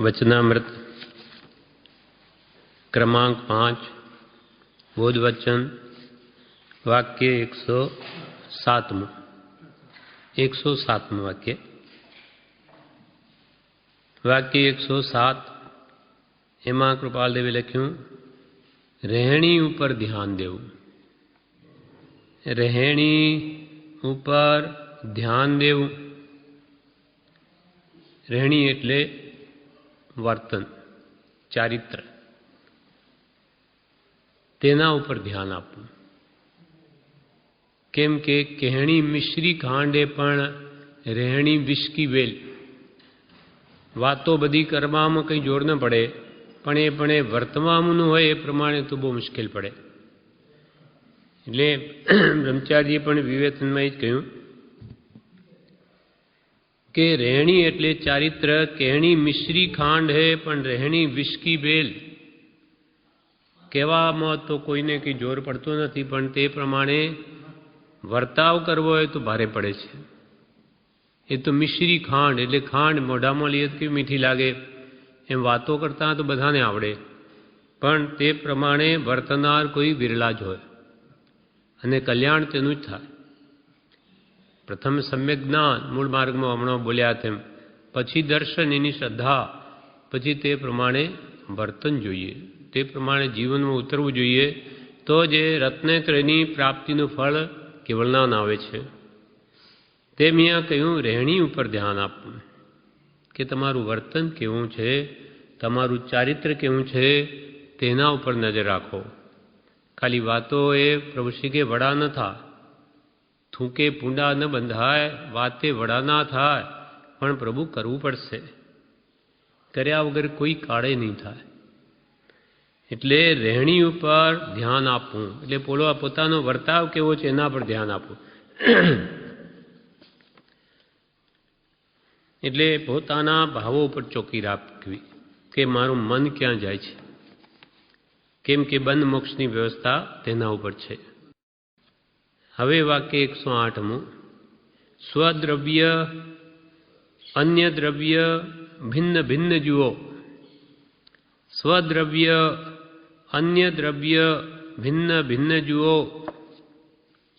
वचनामृत क्रमांक 5 बोध वचन वाक्य 107 वाक्य 107 एमां कृपाल देवे लख्यू રહેણી ઉપર ધ્યાન દેવું। રહેણી ઉપર ધ્યાન દેવું। રહેણી એટલે વર્તન, ચારિત્ર, તેના ઉપર ધ્યાન આપવું। કેમ કે કહેણી મિશ્રી ખાંડે પણ રહેણી વિસ્કી વેલ। વાતો બધી કરવામાં કંઈ જોર ન પડે, પણ એ વર્તવાનું હોય એ પ્રમાણે તો બહુ મુશ્કેલ પડે। એટલે બ્રહ્મચારીએ પણ વિવેચનમાં જ કહ્યું કે રહેણી એટલે ચારિત્ર, કહેણી મિશ્રી ખાંડ હે પણ રહેણી વિસ્કી બેલ। કહેવામાં તો કોઈને કંઈ જોર પડતો નથી, પણ તે પ્રમાણે વર્તાવ કરવો હોય તો ભારે પડે છે। એ તો મિશ્રી ખાંડ એટલે ખાંડ મોઢામાં લઈએ તો કેવી મીઠી લાગે, એમ વાતો કરતા તો બધાને આવડે, પણ તે પ્રમાણે વર્તનાર કોઈ વિરલા જ હોય અને કલ્યાણ તેનું જ થાય। પ્રથમ સમ્યક જ્ઞાન મૂળ માર્ગમાં હમણાં બોલ્યા તેમ, પછી દર્શન, એની શ્રદ્ધા, પછી તે પ્રમાણે વર્તન જોઈએ, તે પ્રમાણે જીવનમાં ઉતરવું જોઈએ, તો જે રત્નેત્રની પ્રાપ્તિનું ફળ કેવળનાન આવે છે। તેમ અહીંયા કહ્યું રહેણી ઉપર ધ્યાન આપવું કે તમારું વર્તન કેવું છે, તમારું ચારિત્ર કેવું છે, તેના ઉપર નજર રાખો। ખાલી વાતો એ પ્રભુ શ્રી કે વડા ન થાય, થૂકે પૂંડા ન બંધાય, વાતે વડા ના થાય, પણ પ્રભુ કરવું પડશે, કર્યા વગર કોઈ કાળે નહીં થાય। એટલે રહેણી ઉપર ધ્યાન આપવું એટલે પોતાનો વર્તાવ કેવો છે એના પર ધ્યાન આપવું। એટલે પોતાના ભાવો ઉપર ચોકી રાખવી કે મારું મન ક્યાં જાય છે, કેમ કે બંધ મોક્ષની વ્યવસ્થા તેના ઉપર છે। હવે વાક્ય 108 સ્વદ્રવ્ય અન્ય દ્રવ્ય ભિન્ન ભિન્ન જુઓ। સ્વદ્રવ્ય અન્ય દ્રવ્ય ભિન્ન ભિન્ન જુઓ।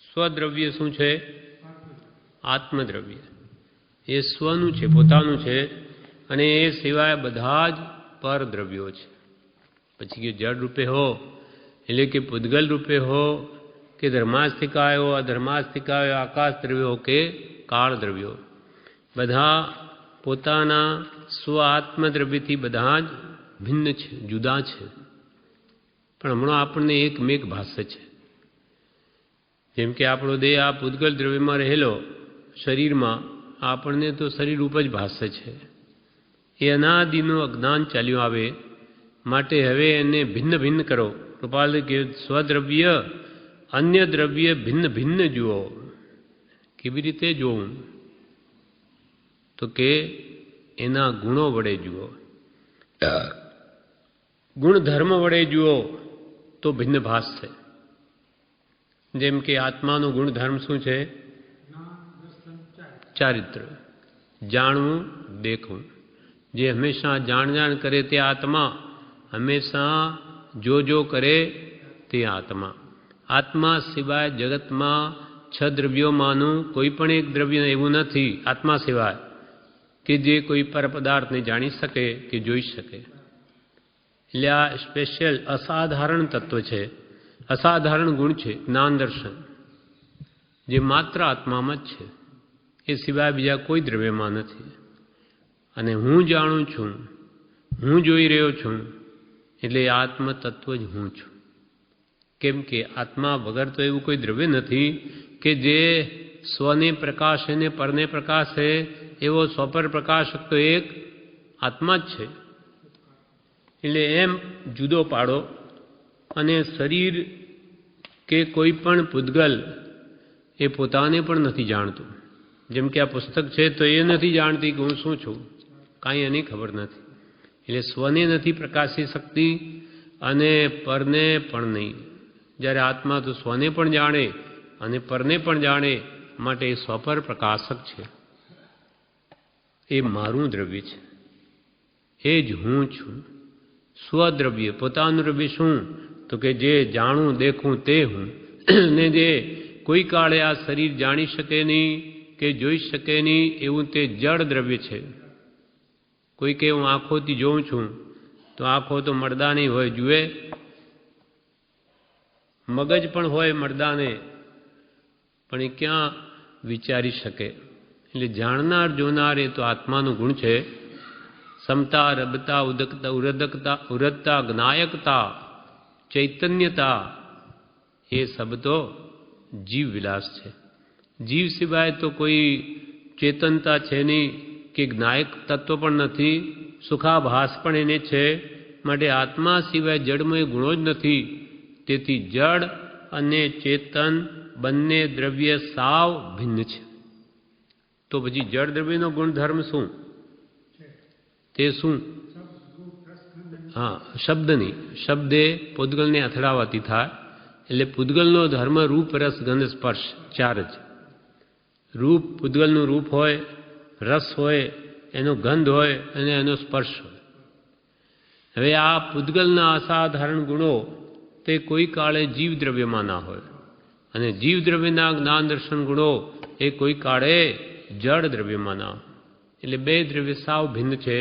સ્વદ્રવ્ય શું છે? આત્મદ્રવ્ય। એ સ્વનું છે, પોતાનું છે, અને એ સિવાય બધા જ પરદ્રવ્યો છે। પછી કે જળ રૂપે હો એટલે કે પૂદગલ રૂપે હો કે ધર્માસ્તિકાયો અધર્માસ્તિકાયો, આકાશ દ્રવ્યો કે કાળ દ્રવ્યો, બધા પોતાના સ્વ આત્મદ્રવ્યથી બધા જ ભિન્ન છે, જુદા છે, પણ હમણાં આપણને એક મેઘ ભાષે છે। જેમ કે આપણો દેહ આ પૂદગલ દ્રવ્યમાં રહેલો શરીરમાં આપણને તો શરીર રૂપ જ ભાષે છે। એ અનાદિનું અજ્ઞાન ચાલ્યું આવે, માટે હવે એને ભિન્ન ભિન્ન કરો। કૃપાલ કે સ્વદ્રવ્ય અન્ય દ્રવ્ય ભિન્ન ભિન્ન જુઓ। કેવી રીતે જોવું? તો કે એના ગુણો વડે જુઓ, ગુણધર્મ વડે જુઓ તો ભિન્ન ભાસ છે। જેમ કે આત્માનો ગુણધર્મ શું છે? ચારિત્ર, જાણવું, દેખવું। જે હંમેશા જાણ કરે તે આત્મા, હંમેશા જો કરે તે આત્મા। આત્મા સિવાય જગતમાં 6 દ્રવ્યોમાંનું કોઈ પણ એક દ્રવ્ય એવું નથી આત્મા સિવાય કે જે કોઈ પર પદાર્થને જાણી શકે કે જોઈ શકે। એટલે આ સ્પેશિયલ અસાધારણ તત્વ છે, અસાધારણ ગુણ છે, જ્ઞાન દર્શન, જે માત્ર આત્મામાં જ છે, એ સિવાય બીજા કોઈ દ્રવ્યમાં નથી। અને હું જાણું છું, હું જોઈ રહ્યો છું, એટલે આત્મ તત્વ જ હું છું। કેમ કે આત્મા વગર તો એવું કોઈ દ્રવ્ય નથી કે જે સ્વને પ્રકાશે ને પરને પ્રકાશે, એવો સ્વપર પ્રકાશક તો એક આત્મા જ છે। એટલે એમ જુદો પાડો। અને શરીર કે કોઈ પણ પૂદગલ એ પોતાને પણ નથી જાણતું। જેમ કે આ પુસ્તક છે તો એ નથી જાણતી કે હું શું છું, કાંઈ એની ખબર નથી। એટલે સ્વને નથી પ્રકાશી શકતી અને પરને પણ નહીં। જ્યારે આત્મા તો સ્વને પણ જાણે અને પરને પણ જાણે, માટે એ સ્વપર પ્રકાશક છે। એ મારું દ્રવ્ય છે, એ જ હું છું. સ્વદ્રવ્ય, પોતાનું દ્રવ્ય શું? તો કે જે જાણું દેખું તે હું. ને જે કોઈ કાળે આ શરીર જાણી શકે નહીં કે જોઈ શકે નહીં એવું તે જળ દ્રવ્ય છે. કોઈ કે હું આંખોથી જોઉં છું, તો આંખો તો મરદાની હોય, જુએ. મગજ પણ હોય મરદાને, પણ એ ક્યાં વિચારી શકે? એટલે જાણનાર જોનાર એ તો આત્માનું ગુણ છે. સમતા, રબતા, ઉદકતા, ઉરદતા, જ્ઞાયકતા, ચૈતન્યતા એ સબ તો જીવ વિલાસ છે. જીવ સિવાય તો કોઈ ચેતનતા છે નહીં કે જ્ઞાયક તત્વ પણ નથી, સુખાભાસ પણ એને છે. માટે આત્મા સિવાય જડમાં ગુણો જ નથી. તેથી જડ અને ચેતન બંને દ્રવ્ય સાવ ભિન્ન છે. તો પછી જળ દ્રવ્યનો ગુણધર્મ શું? તે શું? હા, શબ્દની. શબ્દે પૂદગલને અથડાવાથી થાય. એટલે પૂદગલનો ધર્મ રૂપ, રસ, ગંધ, સ્પર્શ ચાર જ. રૂપ, પૂદગલનું રૂપ હોય, રસ હોય, એનો ગંધ હોય અને એનો સ્પર્શ હોય. હવે આ પૂદગલના અસાધારણ ગુણો તે કોઈ કાળે જીવ દ્રવ્યમાં ના હોય, અને જીવ દ્રવ્યના જ્ઞાન દર્શન ગુણો એ કોઈ કાળે જળ દ્રવ્યમાં ના હોય. એટલે બે દ્રવ્ય સાવ ભિન્ન છે.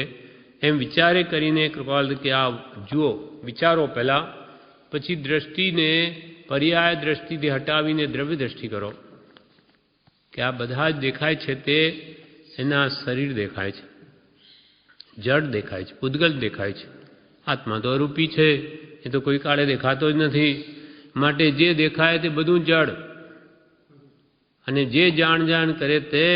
એમ વિચારે કરીને કૃપાલ કે આ જુઓ, વિચારો પહેલાં, પછી દ્રષ્ટિને પર્યાય દ્રષ્ટિથી હટાવીને દ્રવ્ય દ્રષ્ટિ કરો કે આ બધા જ દેખાય છે તે એના શરીર દેખાય છે, જડ દેખાય છે, પૂદગલ દેખાય છે. આત્મા તો અરૂપી છે, એ તો કોઈ કાળે દેખાતો જ નથી. માટે જે દેખાય તે બધું જડ, અને જે જાણ કરે તે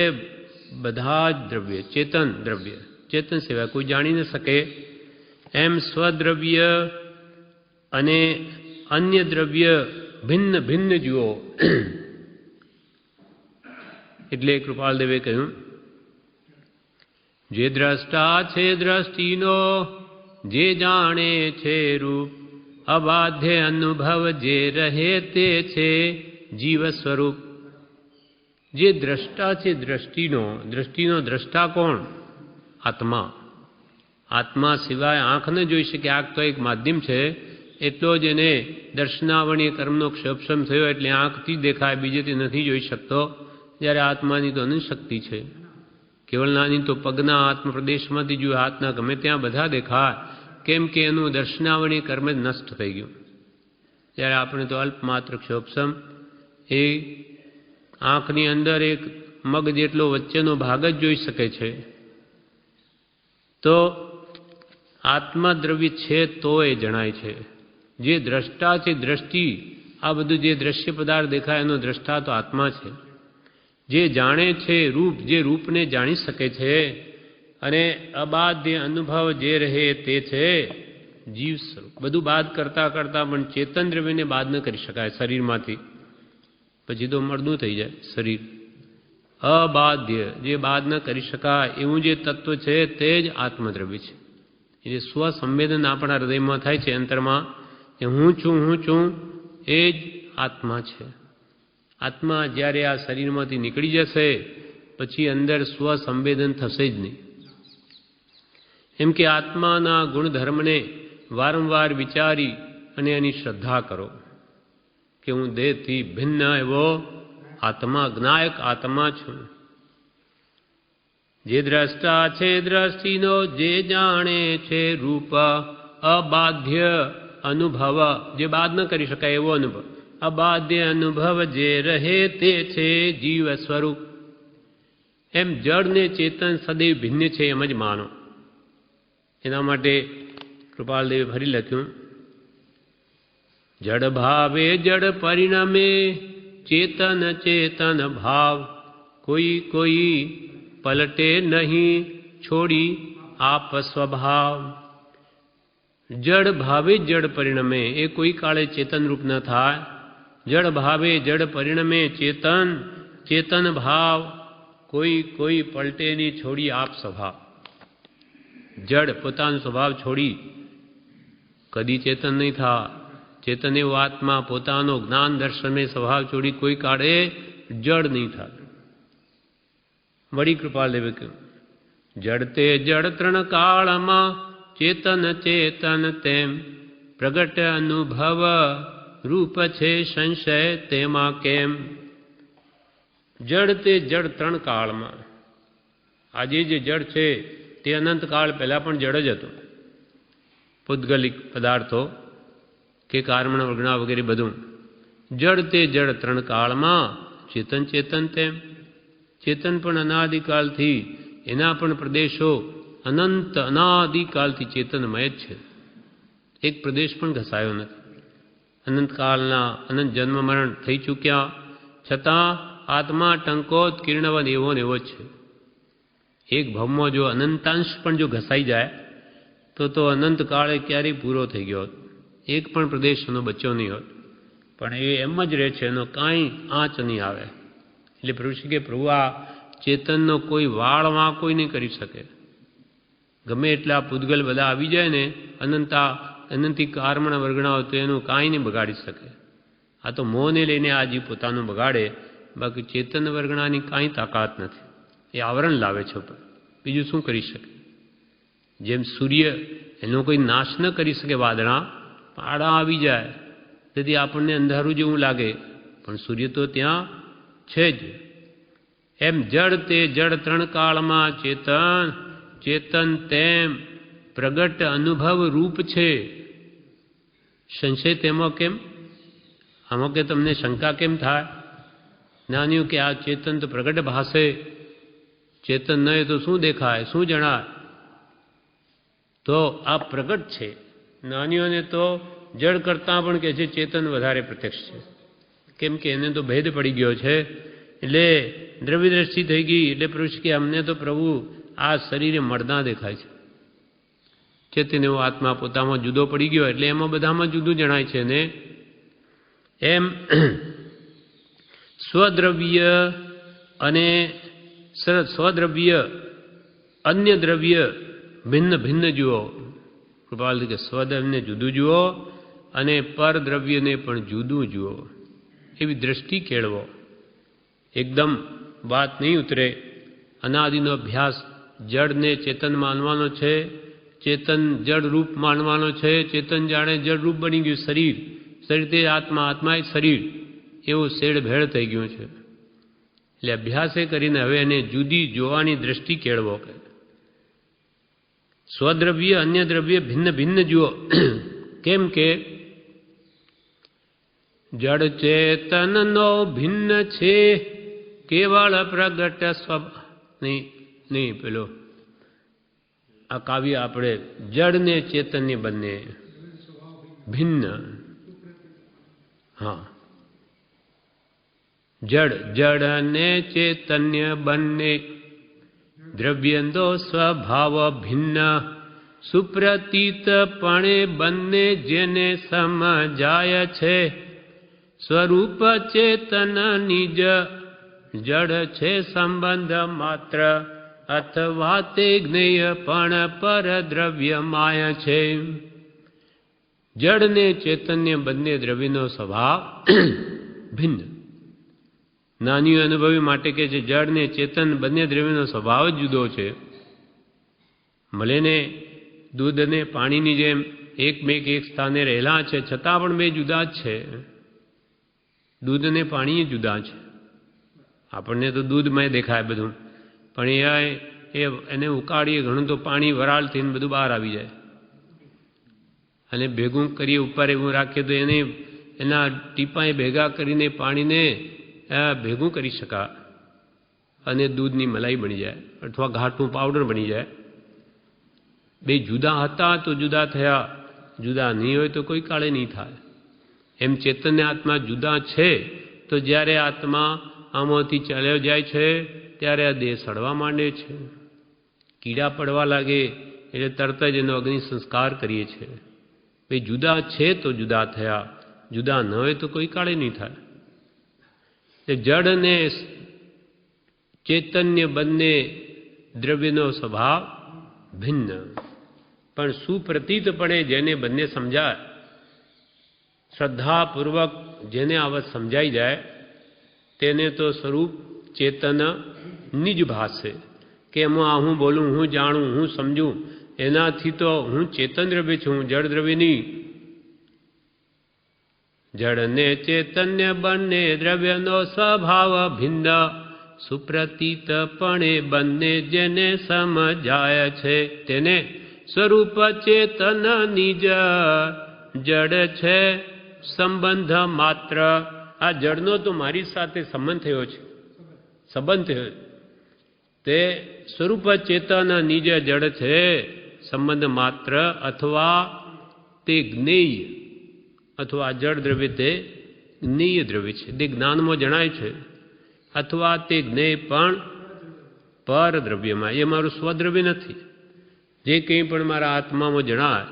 બધા જ દ્રવ્ય, ચેતન દ્રવ્ય. ચેતન સિવાય કોઈ જાણી ન શકે. એમ સ્વદ્રવ્ય અને અન્ય દ્રવ્ય ભિન્ન ભિન્ન જુઓ. એટલે કૃપાલદેવે કહ્યું, જે દ્રષ્ટા છે દ્રષ્ટિનો, જે જાણે છે રૂપ, અબાધ્ય અનુભવ જે રહે તે છે જીવ સ્વરૂપ. જે દ્રષ્ટા છે દ્રષ્ટિનો, દ્રષ્ટિનો દ્રષ્ટા કોણ? આત્મા. આત્મા સિવાય આંખ ન જોઈ શકે. આંખ તો એક માધ્યમ છે. એટલો જ એને દર્શનાવણી કર્મનો ક્ષોભસમ થયો એટલે આંખથી દેખાય, બીજેથી નથી જોઈ શકતો. જ્યારે આત્માની તો અનંત શક્તિ છે. કેવળ નાની તો પગના આત્મ પ્રદેશમાંથી જો હાથના ગમે ત્યાં બધા દેખાય. કેમ કે એનું દર્શનાવણી કર્મ જ નષ્ટ થઈ ગયું. જ્યારે આપણે તો અલ્પમાત્ર ક્ષોભસમ, એ આંખની અંદર એક મગ જેટલો વચ્ચેનો ભાગ જ જોઈ શકે છે. તો આત્મદ્રવ્ય છે તો એ જણાય છે. જે દ્રષ્ટા છે દ્રષ્ટિ, આ બધું જે દ્રશ્ય પદાર્થ દેખાય એનો દ્રષ્ટા તો આત્મા છે. જે જાણે છે રૂપ, જે રૂપને જાણી શકે છે, અને અબાધ્ય અનુભવ જે રહે તે છે જીવ સ્વરૂપ. બધું બાદ કરતા કરતા પણ ચેતન દ્રવ્યને બાદ ન કરી શકાય શરીરમાંથી. પછી તો મળદું થઈ જાય શરીર. અબાધ્ય, જે બાદ ન કરી શકાય એવું જે તત્વ છે તે જ આત્મદ્રવ્ય છે. એટલે સ્વસંવેદન આપણા હૃદયમાં થાય છે, અંતરમાં, કે હું છું એ જ આત્મા છે. આત્મા જ્યારે આ શરીરમાંથી નીકળી જશે પછી અંદર સ્વસંવેદન થશે જ નહીં. એમ કે આત્માના ગુણધર્મને વારંવાર વિચારી અને એની શ્રદ્ધા કરો કે હું દેહથી ભિન્ન એવો આત્મા, જ્ઞાયક આત્મા છું. જે દ્રષ્ટા છે દ્રષ્ટિનો, જે જાણે છે રૂપ, અબાધ્ય અનુભવ, જે બાદ ન કરી શકાય એવો અનુભવ, અબાધ્ય અનુભવ જે રહે તે છે જીવ સ્વરૂપ. એમ જડ ને ચેતન સદૈવ ભિન્ન છે એમ જ માનો. એના માટે કૃપાલદેવે ફરી લખ્યું, જડ ભાવે જડ પરિણમે, ચેતન ચેતન ભાવ, કોઈ કોઈ પલટે નહીં છોડી આપ સ્વભાવ. જડ ભાવે જડ પરિણમે, એ કોઈ કાળે ચેતન રૂપ ન થાય. જડ ભાવે જડ પરિણમે, ચેતન ચેતન ભાવ, કોઈ કોઈ પલટે નહીં છોડી આપ સ્વભાવ. જડ પોતાનો સ્વભાવ છોડી કદી ચેતન નહીં થાય. ચેતન એવો આત્મા પોતાનો જ્ઞાન દર્શનને સ્વભાવ છોડી કોઈ કાળે જડ નહીં થાય. વળી કૃપાલદેવે કહ્યું, જડ તે જડ ત્રણ કાળમાં ચેતન ચેતન તેમ પ્રગટ અનુભવ રૂપ છે સંશય તેમાં કેમ. જડ તે જડ ત્રણ કાળમાં. આજે જે જડ છે તે અનંત કાળ પહેલાં પણ જડ જ હતો. પૂદગલિક પદાર્થો કે કારણ વર્ગણા વગેરે બધું. જડ તે જડ ત્રણ કાળમાં ચેતન ચેતન તેમ. ચેતન પણ અનાદિકાળથી એના પણ પ્રદેશો અનંત અનાદિકાળથી ચેતનમય જ છે. એક પ્રદેશ પણ ઘસાયો નથી. અનંતકાળના અનંત જન્મ મરણ થઈ ચૂક્યા છતાં આત્મા ટંકોત કિરણવન એવો ને એવો જ છે. એક ભવમાં જો અનંતાંશ પણ જો ઘસાઈ જાય તો અનંતકાળે ક્યારેય પૂરો થઈ ગયો હોત. એક પણ પ્રદેશ એનો બચ્યો નહીં હોત. પણ એ એમ જ રહે છે, એનો કાંઈ આંચ નહીં આવે. એટલે પ્રભુ કે પ્રભુ આ ચેતનનો કોઈ વાળ વાંકો નહીં કરી શકે. ગમે એટલા પૂદગલ બધા આવી જાય ને અનંતી કારમણ વર્ગણાઓ તો એનું કાંઈ નહીં બગાડી શકે. આ તો મોહને લઈને આ જીવ પોતાનું બગાડે, બાકી ચેતન વર્ગણાની કાંઈ તાકાત નથી. એ આવરણ લાવે છે ઉપર, બીજું શું કરી શકે. જેમ સૂર્ય એનો કોઈ નાશ ન કરી શકે. વાદળા પાડા આવી જાય તેથી આપણને અંધારું જેવું લાગે, પણ સૂર્ય તો ત્યાં છે જ. એમ જડ તે જડ ત્રણ કાળમાં ચેતન ચેતન તેમ પ્રગટ અનુભવ રૂપ છે સંશય તેમાં કેમ. આમાં કે તમને શંકા કેમ થાય? નાન્યું કે આ ચેતન તો પ્રગટ ભાસે, ચેતન ન હોય તો શું દેખાય, શું જણાય? તો આ પ્રગટ છે. નાનીઓને તો જડ કરતાં પણ કે છે ચેતન વધારે પ્રત્યક્ષ છે. કેમ કે એને તો ભેદ પડી ગયો છે. એટલે દ્રવ્ય દ્રષ્ટિ થઈ ગઈ. એટલે પુરુષ કે અમને તો પ્રભુ આ શરીરે મળદા દેખાય છે. ચેતન એવો આત્મા પોતામાં જુદો પડી ગયો એટલે એમાં બધામાં જુદું જણાય છે ને. એમ સ્વદ્રવ્ય અને સ્વદ્રવ્ય અન્ય દ્રવ્ય ભિન્ન ભિન્ન જુઓ. કૃપાલથી કે સ્વદ્રવ્યને જુદું જુઓ અને પરદ્રવ્યને પણ જુદું જુઓ. એવી દ્રષ્ટિ કેળવો. એકદમ વાત નહીં ઉતરે. અનાદિનો અભ્યાસ જડને ચેતન માનવાનો છે, ચેતન જડ રૂપ માનવાનો છે. ચેતન જાણે જડ રૂપ બની ગયું. શરીર શરીર તે આત્મા, આત્મા એ શરીર, એવું શેડ ભેળ થઈ ગયું છે. એટલે અભ્યાસે કરીને હવે એને જુદી જોવાની દ્રષ્ટિ કેળવો. સ્વદ્રવ્ય અન્ય દ્રવ્ય ભિન્ન ભિન્ન જુઓ. કેમ કે જડ ચેતનનો ભિન્ન છે કેવળ પ્રગટ નહીં પેલો આ કાવ્ય આપણે જડ ને ચેતનને બંને ભિન્ન. હા, જડ ને ચેતન્ય બંને દ્રવ્યનો સ્વભાવ ભિન્ન. સુપ્રતીતપણે બંને જેને સમજાય છે. સ્વરૂપ ચેતન નિજ જડ છે સંબંધ માત્ર, અથવા તે જ્ઞેય પણ પર દ્રવ્ય માય છે. જડ ને ચેતન્ય બંને દ્રવ્યનો સ્વભાવ ભિન્ન. નાની અનુભવી માટે કે છે જડ ને ચેતન બંને દ્રવ્યનો સ્વભાવ જ જુદો છે. ભલે ને દૂધ અને પાણીની જેમ એકમેક એક સ્થાને રહેલા છે, છતાં પણ બે જુદા જ છે. દૂધ અને પાણી જુદા છે. આપણને તો દૂધમય દેખાય બધું, પણ એને ઉકાળીએ ઘણું તો પાણી વરાળ થઈને બધું બહાર આવી જાય. અને ભેગું કરીએ ઉપર એવું રાખીએ તો એને એના ટીપાએ ભેગા કરીને પાણીને ભેગું કરી શકાય અને દૂધની મલાઈ બની જાય અથવા ઘાટું પાવડર બની જાય. બે જુદા હતા તો જુદા થયા, જુદા નહીં હોય તો કોઈ કાળે નહીં થાય. એમ ચેતનને આત્મા જુદા છે તો જ્યારે આત્મા આમાંથી ચાલ્યો જાય છે ત્યારે આ દેહ સડવા માંડે છે. કીડા પડવા લાગે એટલે તરત જ એનો અગ્નિ સંસ્કાર કરીએ છીએ. બે જુદા છે તો જુદા થયા, જુદા ન હોય તો કોઈ કાળે નહીં થાય. જડ ને ચૈતન્ય બંને દ્રવ્યનો સ્વભાવ ભિન્ન, પણ સુપ્રતીતપણે જેને બંને સમજાય, શ્રદ્ધાપૂર્વક જેને આ વાત સમજાઈ જાય તેને તો સ્વરૂપ ચેતન નિજ ભાસે કે એમાં હું બોલું, હું જાણું, હું સમજું એનાથી તો હું ચેતન દ્રવ્ય છું, જળ દ્રવ્ય નહીં. જળ ને ચેતન્ય બંને દ્રવ્યનો સ્વભાવ ભિન્ન, સુપ્રતીતપણે બંને જેને સમજાય છે, તેને સ્વરૂપ ચેતન નિજ જડ છે સંબંધ માત્ર. આ જળનો તો મારી સાથે સંબંધ થયો છે, સંબંધ થયો તે સ્વરૂપ ચેતન નિજ જડ છે સંબંધ માત્ર, અથવા તે જ્ઞેય, અથવા જળ દ્રવ્ય તે જ્ઞેય દ્રવ્ય છે, તે જ્ઞાનમાં જણાય છે, અથવા તે જ્ઞેય પણ પર દ્રવ્યમાં. એ મારું સ્વદ્રવ્ય નથી. જે કંઈ પણ મારા આત્મામાં જણાય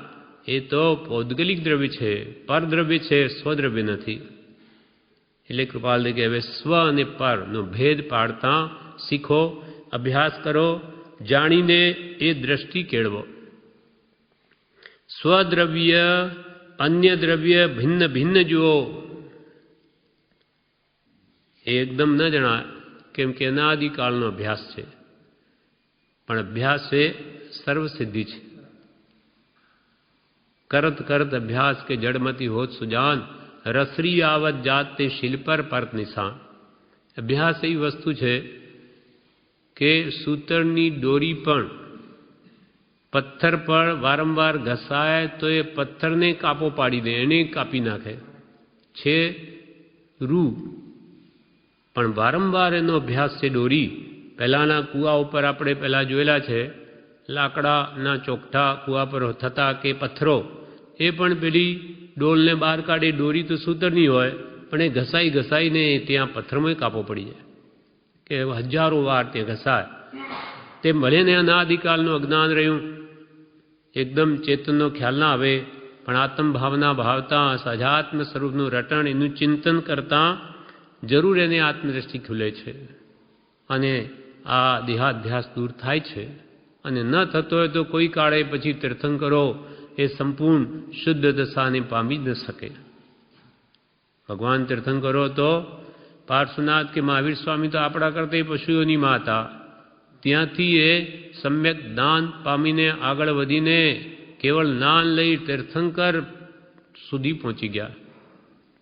એ તો પૌદ્ગલિક દ્રવ્ય છે, પરદ્રવ્ય છે, સ્વદ્રવ્ય નથી. એટલે કૃપાલ કે હવે સ્વ અને પરનો ભેદ પાડતા શીખો, અભ્યાસ કરો, જાણીને એ દ્રષ્ટિ કેળવો. સ્વદ્રવ્ય અન્ય દ્રવ્ય ભિન્ન ભિન્ન જુઓ. એ એકદમ ન જણાય, કેમ કે અનાદિકાળનો અભ્યાસ છે. પણ અભ્યાસ એ સર્વસિદ્ધિ છે. કરત કરત અભ્યાસ કે જડમતી હોત સુજાન, રસરી આવત જાત તે શીલ પર પરત નિશાન. અભ્યાસ એવી વસ્તુ છે કે સૂતરની દોરી પણ પથ્થર પર વારંવાર ઘસાય તો એ પથ્થરને કાપો પાડી દે, એને કાપી નાખે છે રૂ. પણ વારંવાર એનો અભ્યાસ છે દોરી. પહેલાંના કૂવા ઉપર આપણે પહેલાં જોયેલા છે, લાકડાના ચોકઠા કૂવા પર થતા કે પથ્થરો, એ પણ પેલી ડોલને બહાર કાઢે, દોરી તો સૂતરની હોય, પણ એ ઘસાઈ ઘસાઈને ત્યાં પથ્થરમાં કાપો પડી જાય, કે હજારો વાર ત્યાં ઘસાય. તે ભલે ને અનાદિકાળનું અજ્ઞાન રહ્યું, એકદમ ચેતનનો ખ્યાલ ના આવે, પણ આત્મભાવના ભાવતા સજાત્મ સ્વરૂપનું રટણ, એનું ચિંતન કરતાં જરૂર એને આત્મદ્રષ્ટિ ખુલે છે અને આ દેહાધ્યાસ દૂર થાય છે. અને ન થતો હોય તો કોઈ કાળે પછી તીર્થંકરો એ સંપૂર્ણ શુદ્ધ દશાને પામી જ ન શકે. ભગવાન તીર્થંકરો તો પાર્શ્વનાથ કે મહાવીર સ્વામી તો આપણા કરતા પશુઓની માતા, ત્યાંથી એ સમ્યક દાન પામીને આગળ વધીને કેવળ નાન લઈ તીર્થંકર સુધી પહોંચી ગયા.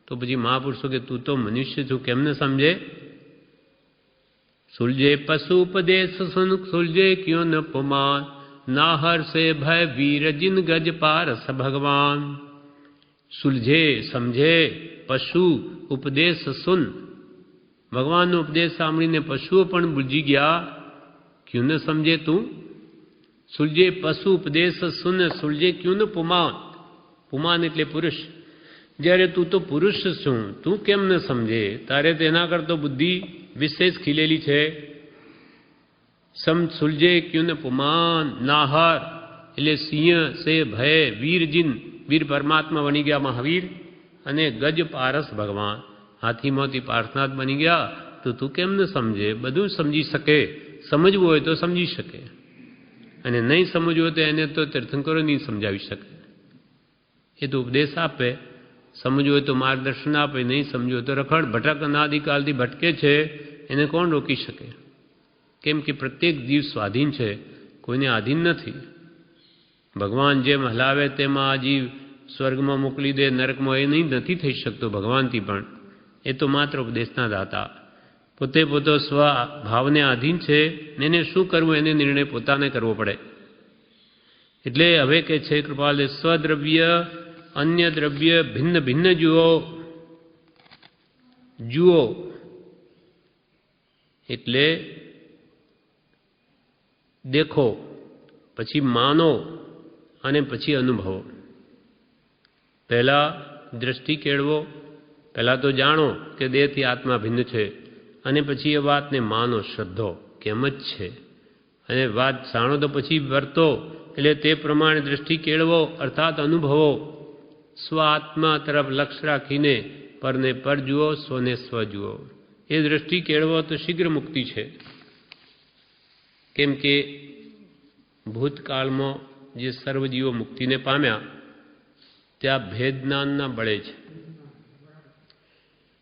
તો પછી મહાપુરુષો કે તું તો મનુષ્ય છું, કેમ ન સમજે? સુલझे पशु उपदेश सुन सुलझे क्यों न पुमान, नाहर से भय वीर जिन गज पारस भगवान. सुलझे समझे पशु उपदेश सुन, ભગવાનનો ઉપદેશ સાંભળીને પશુઓ પણ બુજી ગયા. ક્યું ન સમજે તું? સુલझे પશુ ઉપદેશ સુન સુલझे ક્યું ન પુમાન. પુમાન એટલે પુરુષ. જ્યારે તું તો પુરુષ છું, તું કેમ ન સમજે? તારે તેના કરતો બુદ્ધિ વિશેષ ખીલેલી છે. સમ સુલझे क्यों न पुमान, નાહર એટલે સિંહ સે ભય વીર જીન, વીર પરમાત્મા બની ગયા મહાવીર, અને ગજ પારસ ભગવાન, હાથીમાંથી પાર્શનાથ બની ગયા. તો તું કેમ ન સમજે? બધું સમજી શકે. સમજવું હોય તો સમજી શકે, અને નહીં સમજવું હોય તો એને તો તીર્થંકરો નહીં સમજાવી શકે. એ તો ઉપદેશ આપે, સમજવું હોય તો માર્ગદર્શન આપે, નહીં સમજવું હોય તો રખડ. ભટક અનાદિકાલથી ભટકે છે, એને કોણ રોકી શકે? કેમ કે પ્રત્યેક જીવ સ્વાધીન છે, કોઈને આધીન નથી. ભગવાન જેમ હલાવે તેમાં આ જીવ સ્વર્ગમાં મોકલી દે, નરકમાં, એ નહીં નથી થઈ શકતો ભગવાનથી પણ. એ તો માત્ર ઉપદેશના દાતા. પોતે પોતો સ્વ ભાવને આધીન છે, એને શું કરવું એને નિર્ણય પોતાને કરવો પડે. એટલે હવે કે છે કૃપાલ, સ્વદ્રવ્ય અન્ય દ્રવ્ય ભિન્ન ભિન્ન જુઓ. જુઓ એટલે દેખો, પછી માનો અને પછી અનુભવો. પહેલા દ્રષ્ટિ કેળવો, પહેલા તો જાણો કે દેહથી આત્મા ભિન્ન છે, અને પછી એ વાતને માનો, શ્રદ્ધો કે એમ જ છે. અને વાત જાણો તો પછી વર્તો, એટલે તે પ્રમાણે દ્રષ્ટિ કેળવો, અર્થાત અનુભવો. સ્વ આત્મા તરફ લક્ષ્ય રાખીને પરને પર જુઓ, સ્વને સ્વ જુઓ. એ દ્રષ્ટિ કેળવો તો શીઘ્ર મુક્તિ છે. કેમ કે ભૂતકાળમાં જે સર્વજીવો મુક્તિને પામ્યા ત્યાં ભેદ જ્ઞાનના બળે છે,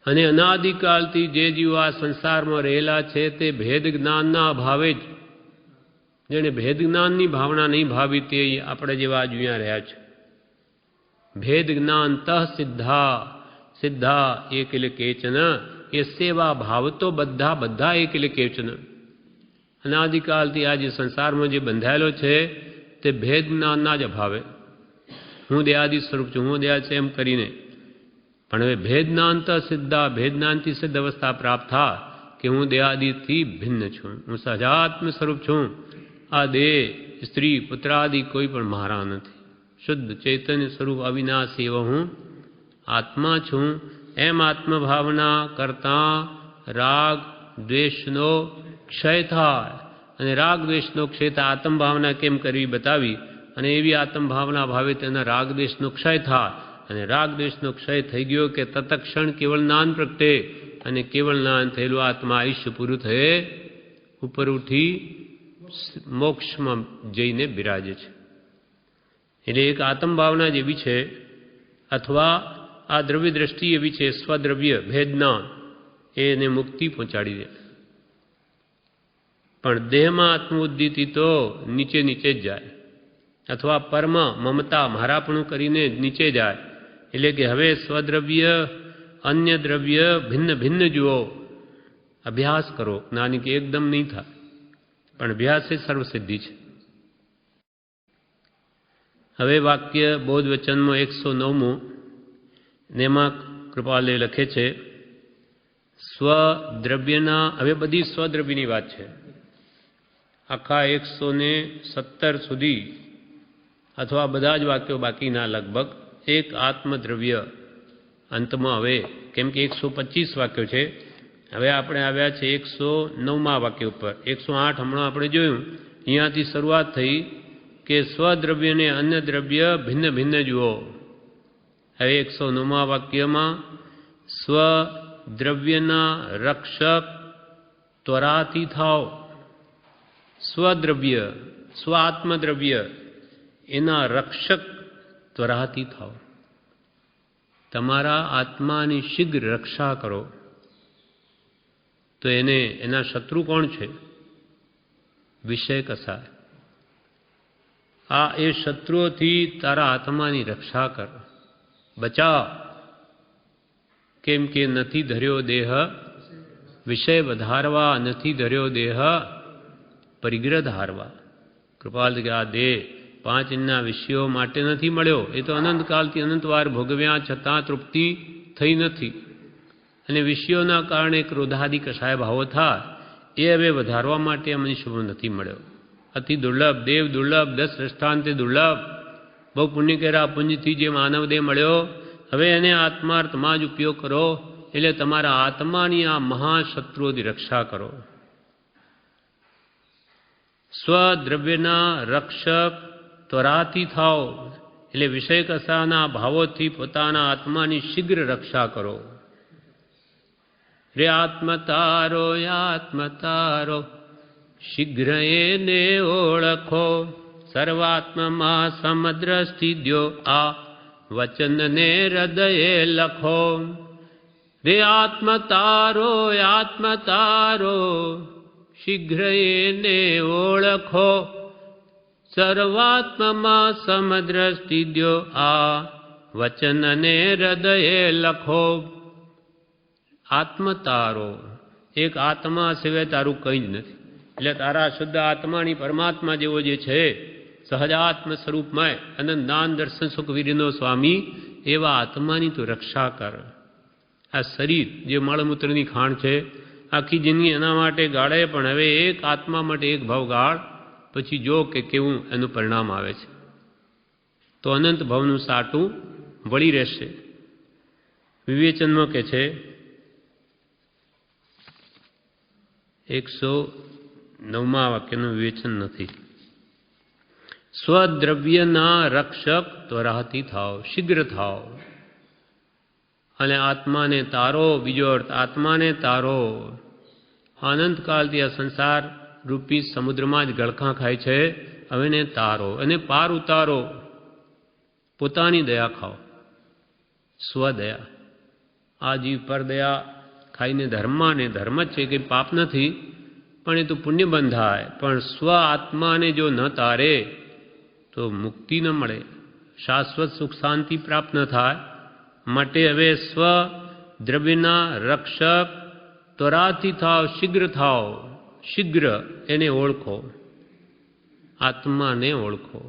અને અનાદિકાળથી જે જીવો આ સંસારમાં રહેલા છે તે ભેદ જ્ઞાનના અભાવે જ જેણે ભેદ જ્ઞાનની ભાવના નહીં ભાવી તે આપણે જેવા અહીંયા રહ્યા છે. ભેદ જ્ઞાન તઃ સિદ્ધા સિદ્ધા એકલે કેચન એ સેવા ભાવ તો બધા બધા એકલે કેચન. અનાદિકાલથી આ જે સંસારમાં જે બંધાયેલો છે તે ભેદ જ્ઞાનના જ અભાવે હું દેહાદિ સ્વરૂપ છું, હું દેહ છે એમ કરીને. પણ હવે ભેદ જ્ઞાન તઃ સિદ્ધા, ભેદ જ્ઞાનથી સિદ્ધ અવસ્થા પ્રાપ્ત થા કે હું દેહાદિથી ભિન્ન છું, હું સહજાત્મ સ્વરૂપ છું. આ દેહ સ્ત્રી પુત્રાદિ કોઈ પણ મારા નથી. શુદ્ધ ચૈતન્ય સ્વરૂપ અવિનાશી એવો હું આત્મા છું. એમ આત્મભાવના કરતાં રાગ દ્વેષનો ક્ષય થાય. અને રાગ દ્વેષનો ક્ષય થાય આત્મભાવના કેમ કરવી બતાવી. અને એવી આત્મભાવના ભાવે તેના રાગ દ્વેષનો ક્ષય થાય. અને રાગ દ્વેષનો ક્ષય થઈ ગયો કે તત્ક્ષણ કેવળ જ્ઞાન પ્રગટે. અને કેવળ જ્ઞાન થયેલું આત્મા આયુષ્ય પૂરું થયે ઉપર ઉઠી મોક્ષમાં જઈને બિરાજે છે. એટલે એક આત્મભાવના જેવી છે અથવા આ દ્રવ્ય દ્રષ્ટિ એવી છે, સ્વદ્રવ્ય ભેદના એને મુક્તિ પહોંચાડી દે. પણ દેહમાં આત્મબુદ્ધિથી તો નીચે નીચે જ જાય અથવા પરમ મમતા મારાપણું કરીને નીચે જાય. એટલે કે હવે સ્વદ્રવ્ય અન્ય દ્રવ્ય ભિન્ન ભિન્ન જુઓ, અભ્યાસ કરો. જ્ઞાની કે એકદમ નહીં થાય, પણ અભ્યાસ એ સર્વસિદ્ધિ છે. હવે વાક્ય બોધ વચનમાં 109મું એમાં કૃપાલય લખે છે સ્વદ્રવ્યના. હવે બધી સ્વદ્રવ્યની વાત છે. આખા 117 સુધી અથવા બધા જ વાક્યો બાકીના લગભગ એક આત્મદ્રવ્ય અંતમાં. હવે કેમ કે 125 વાક્યો છે, હવે આપણે આવ્યા છે 109મા વાક્ય ઉપર. 108 હમણાં આપણે જોયું, અહીંયાથી શરૂઆત થઈ કે સ્વદ્રવ્યને અન્ય દ્રવ્ય ભિન્ન ભિન્ન જુઓ. હવે 109મા વાક્યમાં સ્વદ્રવ્યના રક્ષક ત્વરાથી થાવ. સ્વદ્રવ્ય સ્વ આત્મદ્રવ્ય એના રક્ષક ત્વરાથી થાવ. તમારા આત્માની શીઘ્ર રક્ષા કરો. તો એના શત્રુ કોણ છે? વિષય કસાય. આ એ શત્રુઓથી તારા આત્માની રક્ષા કર, બચાવ. કેમ કે નથી ધર્યો દેહ વિષય વધારવા, નથી ધર્યો દેહ પરિગ્રહ ધારવા. કૃપાલ કે આ દેહ 5 ઇંચના વિષયો માટે નથી મળ્યો. એ તો અનંતકાલથી અનંતવાર ભોગવ્યા છતાં તૃપ્તિ થઈ નથી. અને વિષયોના કારણે ક્રોધાદિ કષાય ભાવો થાય એ હવે વધારવા માટે આ મનુષ્યમાં નથી મળ્યો. અતિ દુર્લભ, દેવ દુર્લભ, 10 દ્રષ્ટાંતે દુર્લભ. બહુ પુણ્ય કર્યા પુણ્યથી જે માનવ દેહ મળ્યો, હવે એને આત્માર્થમાં જ ઉપયોગ કરો. એટલે તમારા આત્માની આ મહાશત્રુઓથી રક્ષા કરો. સ્વદ્રવ્યના રક્ષક ત્વરાથી થાવ. એટલે વિષય કસાના ભાવોથી પોતાના આત્માની શીઘ્ર રક્ષા કરો. રે આત્મતારો આત્મતારો શીઘ્ર એને ઓળખો. સર્વાત્મમાં સમદ્રષ્ટિ દ્યો આ વચનને હૃદયે લખો. રે આત્મતારો આત્મતારો શીઘ્ર એને ઓળખો. સર્વાત્મમાં સમદ્રષ્ટિ દ્યો આ વચનને હૃદયે લખો. આત્મતારો, એક આત્મા સિવાય તારું કંઈ જ નથી. એટલે તારા શુદ્ધ આત્માની પરમાત્મા જેવો જે છે સહજાત્મ સ્વરૂપમય અનંત જ્ઞાન દર્શન સુખ વીર્યનો સ્વામી, એવા આત્માની તું રક્ષા કર. આ શરીર જે મળમૂત્રની ખાણ છે, આખી જિંદગી એના માટે ગાળે, પણ હવે એક આત્મા માટે એક ભાવ ગાળ, પછી જો કે કેવું એનું પરિણામ આવે છે. તો અનંત ભાવનું સાટું વળી રહેશે. વિવેચનમાં કે છે 109મા વાક્યનું વિવેચન નથી. સ્વદ્રવ્યના રક્ષક ત્વરાથી થાવ, શીઘ્ર થાવ. અને આત્માને તારો. બીજો અર્થ આત્માને તારો. અનંતકાલથી આ સંસાર રૂપી સમુદ્રમાં જ ગળખાં ખાય છે. હવે ને તારો અને પાર ઉતારો. પોતાની દયા ખાઓ, સ્વદયા. આ જીવ પર દયા ખાઈને ધર્મ, ને ધર્મ જ છે, કંઈ પાપ નથી, પણ એ તો પુણ્ય બંધાય, પણ સ્વ આત્માને જો ન તારે તો મુક્તિ ન મળે, શાશ્વત સુખ શાંતિ પ્રાપ્ત ન થાય. માટે હવે સ્વ દ્રવ્યના રક્ષક ત્વરાથી થાવ, શીઘ્ર થાવ. શીઘ્ર એને ઓળખો, આત્માને ઓળખો.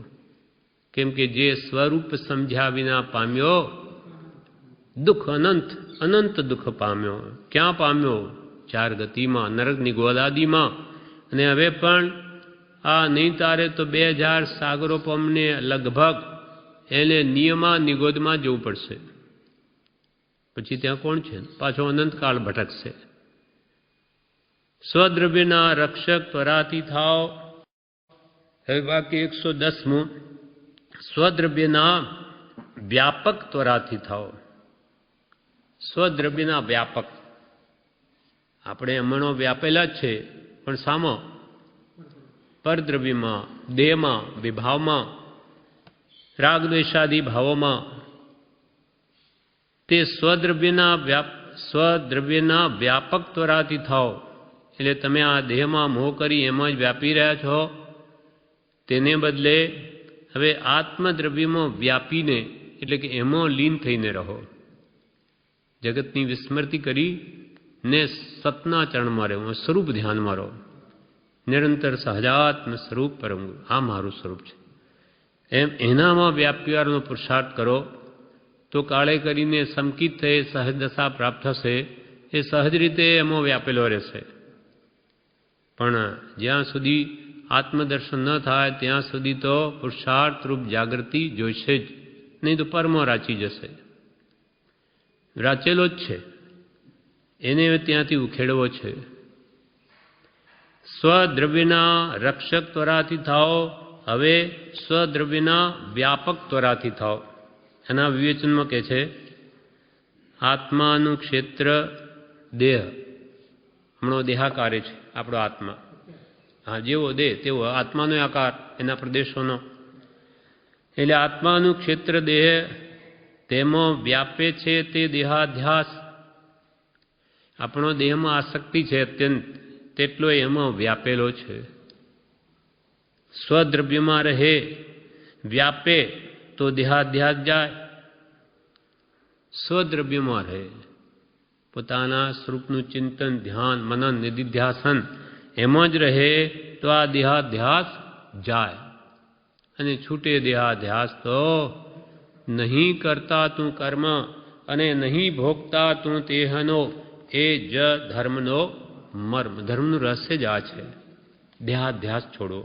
કેમ કે જે સ્વરૂપ સમજ્યા વિના પામ્યો દુઃખ અનંત, અનંત દુઃખ પામ્યો. ક્યાં પામ્યો? 4 ગતિમાં, નરકની ગોદાદીમાં. અને હવે પણ આ નહીં તારે તો 2000 સાગરો પમને લગભગ એને નિયમા નિગોદમાં જવું પડશે. પછી ત્યાં કોણ છે? પાછો અનંતકાળ ભટકશે. સ્વદ્રવ્યના રક્ષક ત્વરાથી થાવ. હવે બાકી 110મું, સ્વદ્રવ્યના વ્યાપક ત્વરાથી થાવ. સ્વદ્રવ્યના વ્યાપક, આપણે હમણો વ્યાપેલા જ છે, પણ સામો? પરદ્રવ્યમાં, દેહમાં, વિભાવમાં, રાગદ્વેષાદી ભાવોમાં. તે સ્વદ્રવ્યના વ્યાપક ત્વરાથી થાવ. એટલે તમે આ દેહમાં મોહ કરી એમાં જ વ્યાપી રહ્યા છો, તેને બદલે હવે આત્મદ્રવ્યમાં વ્યાપીને, એટલે કે એમાં લીન થઈને રહો. જગતની વિસ્મૃતિ કરી ને સતના ચરણમાં રહો, સ્વરૂપ ધ્યાનમાં રહો. નિરંતર સહજાત્મ સ્વરૂપ પરમ, આ મારું સ્વરૂપ છે એમ એનામાં વ્યાપ્યારનો પુરુષાર્થ કરો તો કાળે કરીને સંકિત થઈ સહજ દશા પ્રાપ્ત થશે. એ સહજ રીતે એમાં વ્યાપેલો રહેશે. પણ જ્યાં સુધી આત્મદર્શન ન થાય ત્યાં સુધી તો પુરુષાર્થ રૂપ જાગૃતિ જોઈશે જ, નહીં તો પરમો રાચી જશે. રાચેલો જ છે, એને ત્યાંથી ઉખેડવો છે. સ્વદ્રવ્યના રક્ષક ત્વરાથી થાઓ. હવે સ્વદ્રવ્યના વ્યાપક ત્વરાથી થાઓ. એના વિવેચનમાં કહે છે, આત્માનું ક્ષેત્ર દેહ, હમણો દેહાકારે છે આપણો આત્મા. હા, જેવો દેહ તેવો આત્માનો આકાર, એના પ્રદેશોનો. એટલે આત્માનું ક્ષેત્ર દેહ, તેમાં વ્યાપે છે તે દેહાધ્યાસ. આપણો દેહમાં આસક્તિ છે અત્યંત, તેટલો એમાં વ્યાપેલો છે. સ્વદ્રવ્યમાં રહે, વ્યાપે તો દેહાધ્યાસ જાય. સ્વદ્રવ્યમાં રહે, પોતાના સ્વરૂપનું ચિંતન, ધ્યાન, મનન, નિધિધ્યાસન એમાં જ રહે તો આ દેહાધ્યાસ જાય. અને છૂટે દેહાધ્યાસ તો નહીં કરતા તું કર્મ અને નહીં ભોગતા તું તેહનો, એ જ ધર્મનો મર્મ. ધર્મનું રહસ્ય જ આ છે. દેહાધ્યાસ છોડો.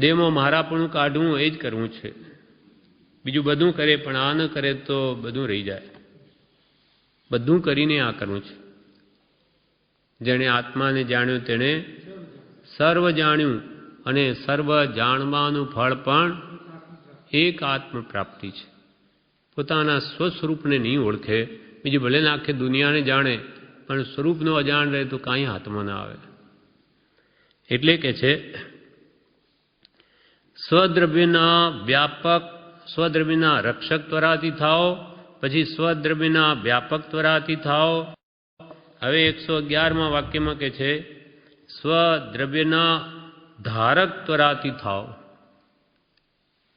દેહમાં મારાપણું કાઢવું એ જ કરવું છે. બીજું બધું કરે પણ આ ન કરે તો બધું રહી જાય. બધું કરીને આ કરવું છે. જેણે આત્માને જાણ્યું તેણે સર્વ જાણ્યું, અને સર્વ જાણવાનું ફળ પણ એક આત્મ પ્રાપ્તિ છે. પોતાના સ્વસ્વરૂપને નહીં ઓળખે, બીજી ભલે આખી દુનિયાને જાણે, પણ સ્વરૂપનો અજાણ રહે તો કાંઈ હાથમાં ના આવે. એટલે કે છે સ્વદ્રવ્યના વ્યાપક, સ્વદ્રવ્યના રક્ષક ત્વરાથી થાઓ. પછી સ્વદ્રવ્યના વ્યાપક ત્વરાથી થાઓ. હવે 111માં વાક્યમાં કે છે સ્વદ્રવ્યના ધારક ત્વરાથી થાઓ.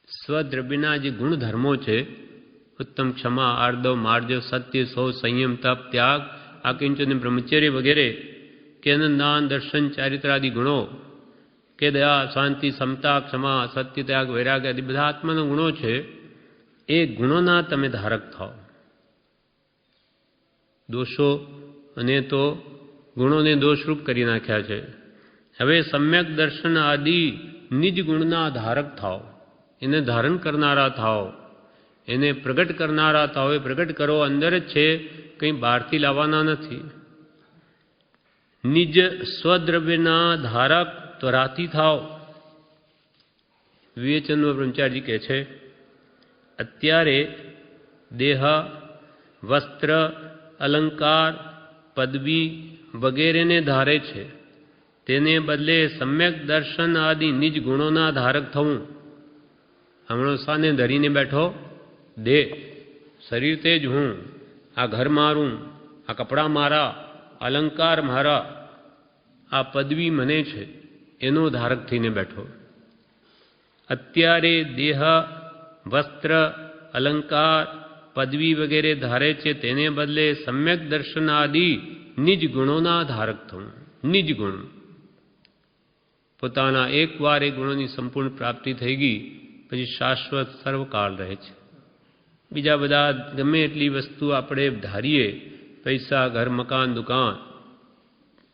સ્વદ્રવ્યના જે ગુણધર્મો છે, ઉત્તમ, ક્ષમા, આર્દવ, માર્જવ, સત્ય, સૌ, સંયમ, તપ, ત્યાગ, આકિંચન, બ્રહ્મચર્ય વગેરે, કે દાન, દર્શન, ચારિત્રાદિ ગુણો, કે દયા, શાંતિ, સમતા, ક્ષમા, સત્ય, ત્યાગ, વૈરાગ્ય આદિ બધા આત્માના ગુણો છે. એ ગુણોના તમે ધારક થાઓ. દોષો અને તો ગુણોને દોષરૂપ કરી નાખ્યા છે. હવે સમ્યક દર્શન આદિ નિજ ગુણના ધારક થાઓ. એને ધારણ કરનારા થાઓ, એને પ્રગટ કરનારા થાઓ. એ પ્રગટ કરો, અંદર જ છે, કંઈ બહારથી લાવવાના નથી. નિજ સ્વદ્રવ્યના ધારક ત્વરાથી થાઓ. વિવેચનમાં બ્રહ્મચારી કહે છે અત્યારે દેહ, વસ્ત્ર, અલંકાર, પદવી વગેરેને ધારે છે. તેને બદલે સમ્યક દર્શન આદિ નિજ ગુણોના ધારક થવું. હમણાં સાને ધરીને બેઠો દેહ, શરીર તે જ હું, આ ઘર મારું, આ કપડાં મારા, અલંકાર મારા, આ પદવી મને છે એનો ધારક થઈને બેઠો. અત્યારે દેહ, વસ્ત્ર, અલંકાર, પદવી વગેરે ધારે છે તેને બદલે સમ્યક દર્શન આદિ નિજ ગુણોના ધારક થવું. નિજ ગુણ પોતાના એકવાર એ ગુણોની સંપૂર્ણ પ્રાપ્તિ થઈ ગઈ પછી શાશ્વત સર્વકાળ રહે છે. બીજા બધા ગમે એટલી વસ્તુ આપણે ધારીએ, પૈસા, ઘર, મકાન, દુકાન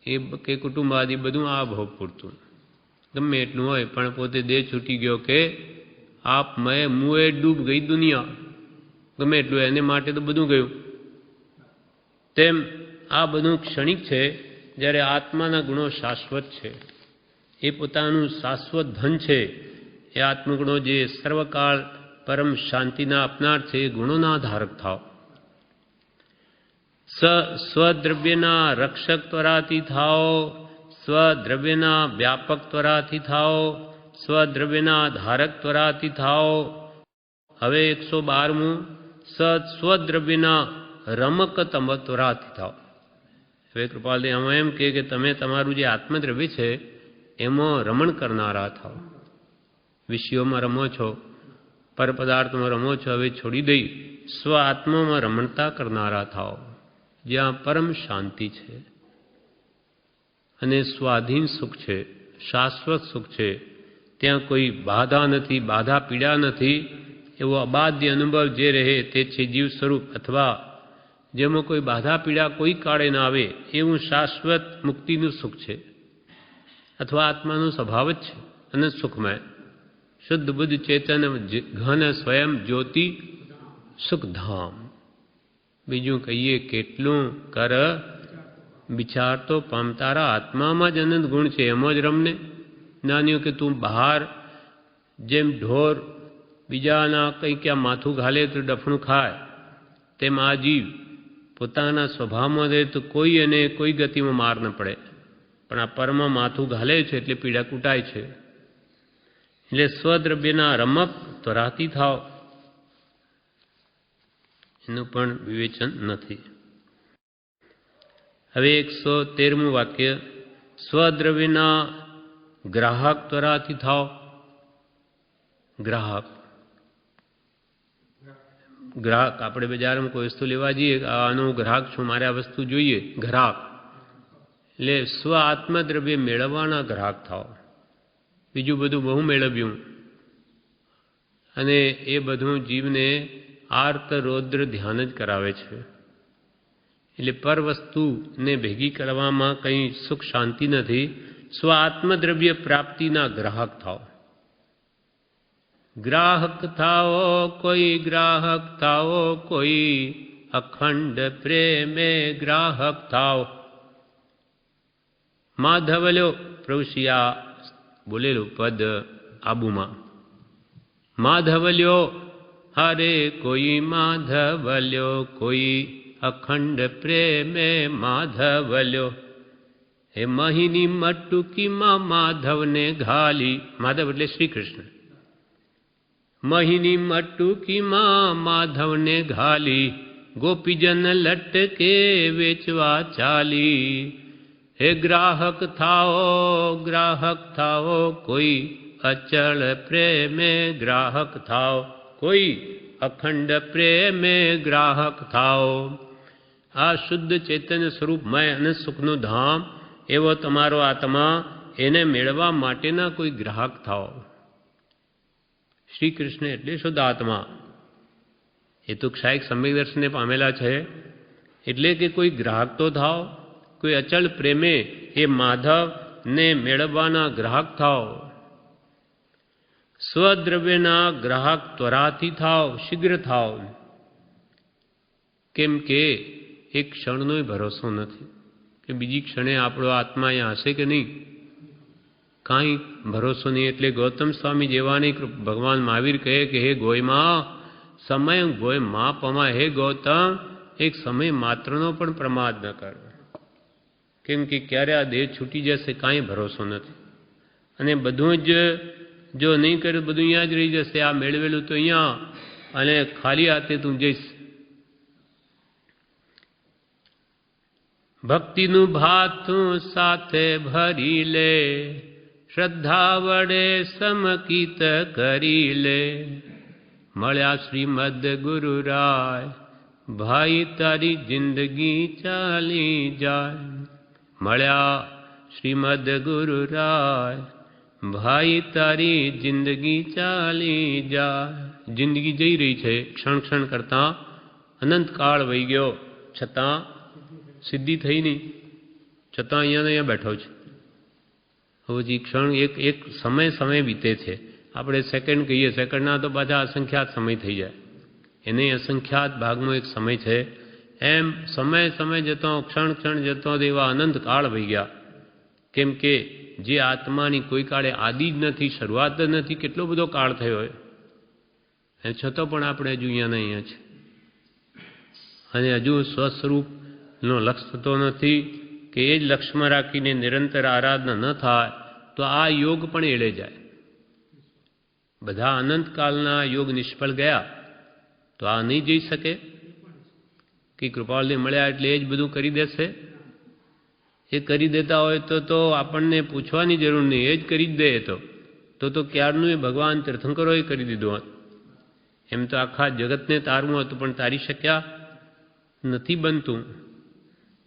એ કે કુટુંબ આદિ બધું આ ભોગ પૂરતું ગમે એટલું હોય, પણ પોતે દેહ છૂટી ગયો કે આપ મેં મુએ ડૂબ ગઈ દુનિયા, ગમે એટલું એને માટે તો બધું ગયું. તેમ આ બધું ક્ષણિક છે, જ્યારે આત્માના ગુણો શાશ્વત છે. એ પોતાનું શાશ્વત ધન છે. એ આત્મગુણો જે સર્વકાળ પરમ શાંતિના આપનાર છે એ ગુણોના ધારક થાવ. સ્વદ્રવ્યના રક્ષક ત્વરાથી થાઓ, સ્વદ્રવ્યના વ્યાપક ત્વરાથી થાઓ, સ્વદ્રવ્યના ધારક ત્વરાથી થાઓ. હવે 112મું સ્વદ્રવ્યના રમક ત્વરાથી થાઓ. હવે કૃપાલદેવ આમાં એમ કે તમે તમારું જે આત્મદ્રવ્ય છે એમાં રમણ કરનારા થાઓ. વિષયોમાં રમો છો, પર પદાર્થમાં રમો છો, હવે છોડી દઈ સ્વ આત્મામાં રમણતા કરનારા થાઓ, જ્યાં પરમ શાંતિ છે અને સ્વાધીન સુખ છે, શાશ્વત સુખ છે. ત્યાં કોઈ બાધા નથી, બાધા પીડા નથી. એવો અબાધ્ય અનુભવ જે રહે તે છે જીવ સ્વરૂપ, અથવા જેમાં કોઈ બાધા પીડા કોઈ કાળે ના આવે એવું શાશ્વત મુક્તિનું સુખ છે, અથવા આત્માનો સ્વભાવ જ છે અને સુખમય શુદ્ધ બુદ્ધ ચેતન ઘન સ્વયં જ્યોતિ સુખધામ. બીજું કહીએ કેટલું કર વિચાર તો પામતારા આત્મામાં જ અનંત ગુણ છે, એમાં જ રમને. નાનીઓ કે તું બહાર જેમ ઢોર બીજાના કંઈ ક્યાં માથું ઘાલે તો ડફણું ખાય, તેમ આ જીવ પોતાના સ્વભાવમાં રહે તો કોઈ એને કોઈ ગતિમાં માર ન પડે, પણ આ પરમાં માથું ઘાલે છે એટલે પીડા કૂટાય છે. એટલે સ્વદ્રવ્યના રમક ત્વરાથી થાવ, એનું પણ વિવેચન નથી. હવે 113મું વાક્ય સ્વદ્રવ્યના ગ્રાહક ત્વરાથી થાવ. ગ્રાહક આપણે બજારમાં કોઈ વસ્તુ લેવા જઈએ, આનો ગ્રાહક છું, મારે આ વસ્તુ જોઈએ, ગ્રાહક. એટલે સ્વ આત્મદ્રવ્ય મેળવવાના ગ્રાહક થાવ. બીજું બધું બહુ મેળવ્યું અને એ બધું જીવને આર્ત રૌદ્ર ધ્યાન જ કરાવે છે. એટલે પર વસ્તુને ભેગી કરવામાં કંઈ સુખ શાંતિ નથી. સ્વ આત્મદ્રવ્ય પ્રાપ્તિના ગ્રાહક થાવ. ગ્રાહક થાઓ કોઈ, ગ્રાહક થાઓ કોઈ, અખંડ પ્રેમે ગ્રાહક થાવ. માધવલ્યો પ્રભુશ્રીયા બોલેલું પદ આબુમાં. માધવલ્યો હરે કોઈ, માધવલ્યો કોઈ, અખંડ પ્રેમે માધવલ્યો. હે મહિની મટુકીમાં માધવને ઘાલી. માધવ એટલે શ્રી કૃષ્ણ. મહિની મટુકીમાં માધવને ઘાલી, ગોપીજન લટકે વેચવા ચાલી. હે ગ્રાહક થાઓ કોઈ, અચળ પ્રેમે ગ્રાહક થાઓ કોઈ, અખંડ પ્રેમે ગ્રાહક થાઓ. આ શુદ્ધ ચૈતન્ય સ્વરૂપમય અને સુખનું ધામ એવો તમારો આત્મા, એને મેળવવા માટેના કોઈ ગ્રાહક થાઓ. શ્રી કૃષ્ણ એટલે શુદ્ધ આત્મા. એ તો ક્ષાયિક સમ્યક દર્શનને પામેલા છે, એટલે કે કોઈ ગ્રાહક તો થાવ. કોઈ અચળ પ્રેમે એ માધવને મેળવવાના ગ્રાહક થાવ. સ્વદ્રવ્યના ગ્રાહક ત્વરાથી થાવ, શીઘ્ર થાવ. કેમ કે એક ક્ષણનો ભરોસો નથી કે બીજી ક્ષણે આપણો આત્મા અહીંયા હશે કે નહીં, કાંઈ ભરોસો નહીં. એટલે ગૌતમ સ્વામી જેવાની ભગવાન મહાવીર કહે કે હે ગોયમાં સમય ગોય મા પમા. હે ગૌતમ એક સમય માત્રનો પણ પ્રમાદ ન કર, કેમ કે ક્યારે આ દેહ છૂટી જશે કાંઈ ભરોસો નથી. અને બધું જ જો નહીં કર્યું બધું અહીંયા જ રહી જશે. આ મેળવેલું તો અહીંયા, અને ખાલી હાથે તું જઈશ. ભક્તિનું ભાથું સાથે ભરી લે, શ્રદ્ધા વડે સમકીત કરી લે. મળ્યા શ્રીમદ ગુરુ રાય, ભાઈ તારી જિંદગી ચાલી જાય. મળ્યા શ્રીમદ ગુરુ રાય, ભાઈ તારી જિંદગી ચાલી જાય. જિંદગી જઈ રહી છે, ક્ષણ ક્ષણ કરતા અનંતકાળ વહી ગયો, છતાં સિદ્ધિ થઈ નહીં, છતાં અહીંયા બેઠો છે. હજી ક્ષણ એક સમય વીતે છે. આપણે સેકન્ડ કહીએ, સેકન્ડના તો પાછા અસંખ્યાત સમય થઈ જાય. એને અસંખ્યાત ભાગનો એક સમય છે. એમ સમય જતો, ક્ષણ જતો એવા અનંત કાળ વહી ગયા. કેમ કે જે આત્માની કોઈ કાળે આદિ જ નથી, શરૂઆત જ નથી, કેટલો બધો કાળ થયો હોય, એ છતાં પણ આપણે હજુ અહીંયા છે. અને હજુ સ્વસ્વરૂપનો લક્ષ થતો નથી કે એ જ લક્ષ્યમાં રાખીને નિરંતર આરાધના ન થાય તો આ યોગ પણ એળે જાય. બધા અનંતકાળના યોગ નિષ્ફળ ગયા તો આ નહીં જઈ શકે કે કૃપાળને મળ્યા એટલે એ જ બધું કરી દેશે. એ કરી દેતા હોય તો આપણને પૂછવાની જરૂર નહીં, એ જ કરી જ દે. તો ક્યારનું એ ભગવાન તીર્થંકરોએ કરી દીધું હોત. એમ તો આખા જગતને તારવું હતું, પણ તારી શક્યા નથી બનતું.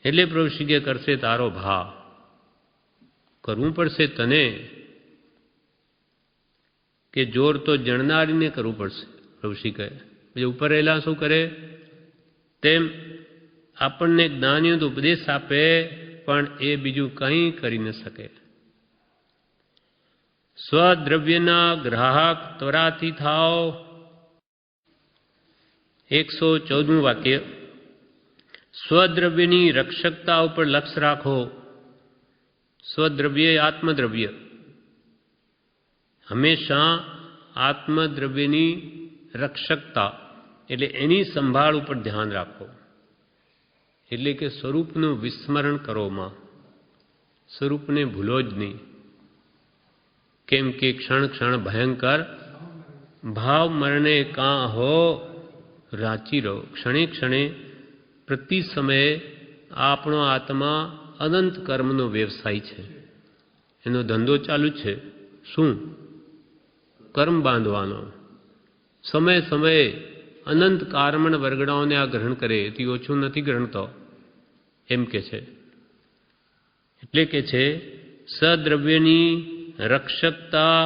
એટલે પ્રભુશ્રી કે કરશે તારો ભાવ, કરવું પડશે તને, કે જોર તો જણનારીને કરવું પડશે. પ્રભુશ્રી કહે પછી ઉપર રહેલા શું કરે? તેમ આપણને જ્ઞાનીઓ તો ઉપદેશ આપે, પણ એ બીજું કંઈ કરી ન શકે. સ્વદ્રવ્યના ગ્રાહક ત્વરાથી થાવ. 114મું વાક્ય. સ્વદ્રવ્યની રક્ષકતા ઉપર લક્ષ રાખો. સ્વદ્રવ્ય આત્મદ્રવ્ય. હંમેશા આત્મદ્રવ્યની રક્ષકતા એટલે એની સંભાળ ઉપર ધ્યાન રાખો. એટલે કે સ્વરૂપનું વિસ્મરણ કરોમાં, સ્વરૂપને ભૂલો જ નહીં. કેમ કે ક્ષણ ક્ષણ ભયંકર ભાવ મરણે કાં હો રાચી રહો. ક્ષણે ક્ષણે પ્રતિ સમયે આપણો આત્મા અનંત કર્મનો વ્યવસાય છે, એનો ધંધો ચાલુ છે. શું? કર્મ બાંધવાનો. સમયે અનંત કારમણ વર્ગડાઓને આ ગ્રહણ કરે, એથી ઓછું નથી ગ્રહણતો, એમ કે છે. એટલે કે છે સદ્રવ્યની રક્ષકતા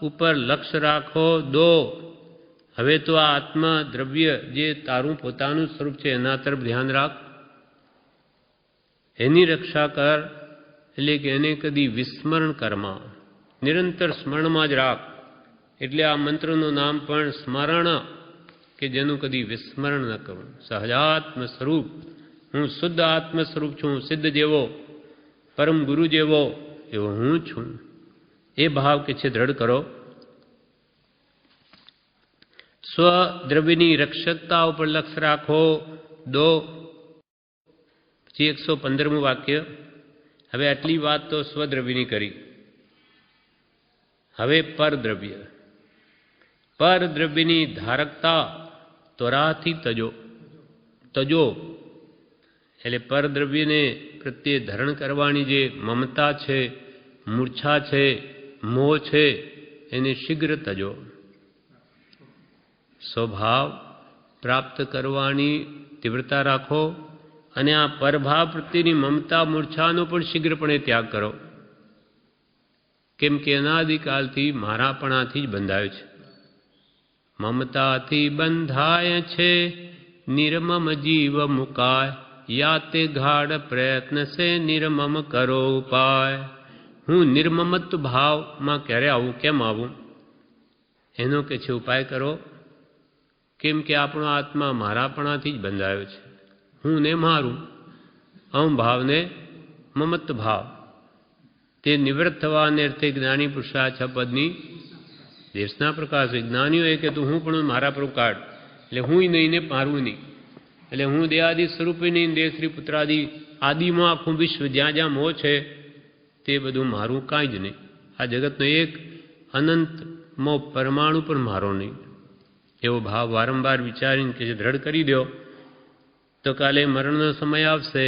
ઉપર લક્ષ રાખો. હવે તો આ આત્મા દ્રવ્ય જે તારું પોતાનું સ્વરૂપ છે એના તરફ ધ્યાન રાખ, એની રક્ષા કર. એટલે કે એને કદી વિસ્મરણ કરમાં, નિરંતર સ્મરણમાં જ રાખ. એટલે આ મંત્રનું નામ પણ સ્મરણ, કે જેનું કદી વિસ્મરણ ન કરું. સહજાત્મ સ્વરૂપ, હું શુદ્ધ આત્મ સ્વરૂપ છું, સિદ્ધ જેવો, પરમ ગુરુ જેવો એવો હું છું. એ ભાવ કે છે દ્રઢ કરો. સ્વદ્રવ્યની રક્ષકતા ઉપર લક્ષ રાખો. પછી 115મું વાક્ય. હવે આટલી વાત તો સ્વદ્રવ્યની કરી. હવે પરદ્રવ્ય. પરદ્રવ્યની ધારકતા ત્વરાથી તજો. એટલે પરદ્રવ્યને પ્રત્યે ધરણ કરવાની જે મમતા છે, મૂર્છા છે, મોહ છે, એને શીઘ્ર તજો. સ્વભાવ પ્રાપ્ત કરવાની તીવ્રતા રાખો, અને આ પરભાવ પ્રત્યેની મમતા મૂર્છાનો પણ શીઘ્રપણે ત્યાગ કરો. કેમ કે અનાદિકાલથી મારાપણાથી જ બંધાયો છે. મમતાથી બંધાય છે નિર્મમ જીવ મુકાય, યાતે ગાઢ પ્રયત્ન સે નિર્મમ કરો ઉપાય. હું નિર્મમત્વ ભાવમાં ક્યારે આવું, કેમ આવું, એનો કે છે ઉપાય કરો. કેમ કે આપણો આત્મા મારાપણાથી જ બંધાયો છે. હું ને મારું, અહંભાવને મમત્વ ભાવ, તે નિવૃત્ત થવાને અર્થે જ્ઞાની પુરુષા 6 પદની દેશના પ્રકાશ. જ્ઞાનીઓએ કીધું હું પણ મારા પર કાઢ, એટલે હું નહીં ને મારું નહીં. એટલે હું દેહાદિ સ્વરૂપે નહીં, દેહ શ્રી પુત્રાદિ આદિમાં આખું વિશ્વ જ્યાં જ્યાં મોહ છે તે બધું મારું કાંઈ જ નહીં. આ જગતનો એક અનંતમાં પરમાણુ પણ મારો નહીં. એવો ભાવ વારંવાર વિચારીને કે જે દ્રઢ કરી દો, તો કાલે મરણનો સમય આવશે